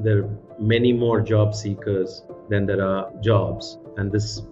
there are many more job seekers than there are jobs, and this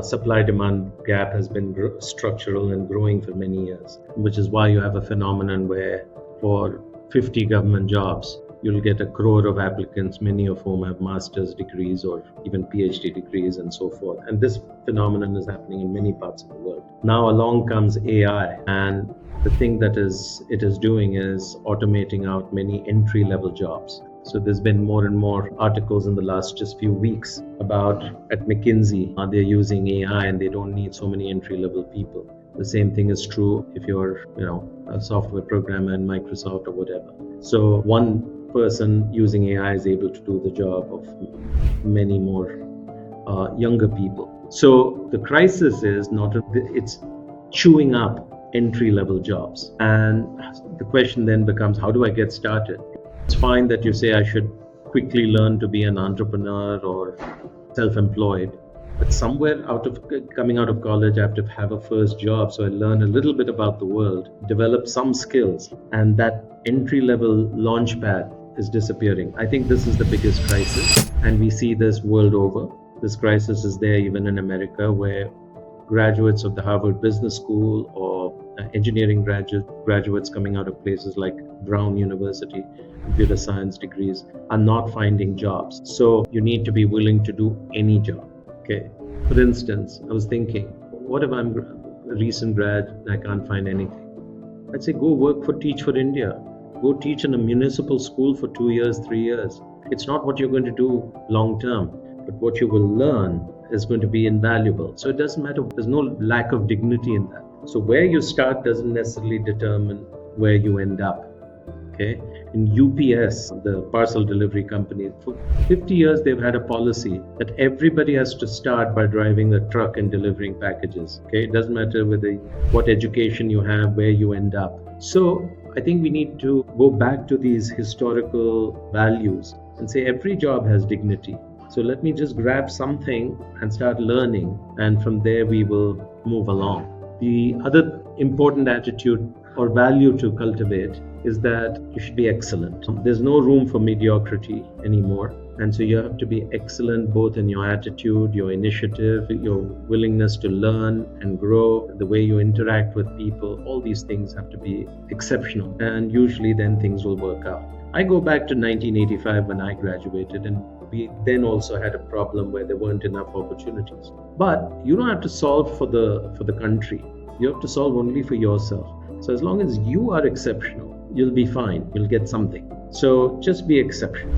supply-demand gap has been structural and growing for many years, which is why you have a phenomenon where for 50 government jobs, you'll get a crore of applicants, many of whom have master's degrees or even PhD degrees and so forth. And this phenomenon is happening in many parts of the world. Now along comes AI, and the thing that it is doing is automating out many entry-level jobs. So there's been more and more articles in the last just few weeks about at McKinsey, they're using AI and they don't need so many entry-level people. The same thing is true if you're, a software programmer in Microsoft or whatever. So one person using AI is able to do the job of many more younger people. So the crisis is it's chewing up entry-level jobs. And the question then becomes, how do I get started? It's fine that you say I should quickly learn to be an entrepreneur or self-employed, but somewhere coming out of college, I have to have a first job. So I learn a little bit about the world, develop some skills, and that entry-level launch pad is disappearing. I think this is the biggest crisis, and we see this world over. This crisis is there even in America, where graduates of the Harvard Business School or engineering graduates coming out of places like Brown University, computer science degrees, are not finding jobs. So you need to be willing to do any job. Okay. For instance, I was thinking, what if I'm a recent grad and I can't find anything? I'd say go work for Teach for India. Go teach in a municipal school for 2 years, 3 years. It's not what you're going to do long term, but what you will learn is going to be invaluable. So it doesn't matter. There's no lack of dignity in that. So where you start doesn't necessarily determine where you end up. Okay. In UPS, the parcel delivery company, for 50 years they've had a policy that everybody has to start by driving a truck and delivering packages. Okay. It doesn't matter what education you have, where you end up. So I think we need to go back to these historical values and say every job has dignity. So let me just grab something and start learning, and from there we will move along. The other important attitude or value to cultivate is that you should be excellent. There's no room for mediocrity anymore. And so you have to be excellent both in your attitude, your initiative, your willingness to learn and grow, the way you interact with people. All these things have to be exceptional. And usually then things will work out. I go back to 1985 when I graduated, and we then also had a problem where there weren't enough opportunities. But you don't have to solve for the country. You have to solve only for yourself. So as long as you are exceptional, you'll be fine. You'll get something. So just be exceptional.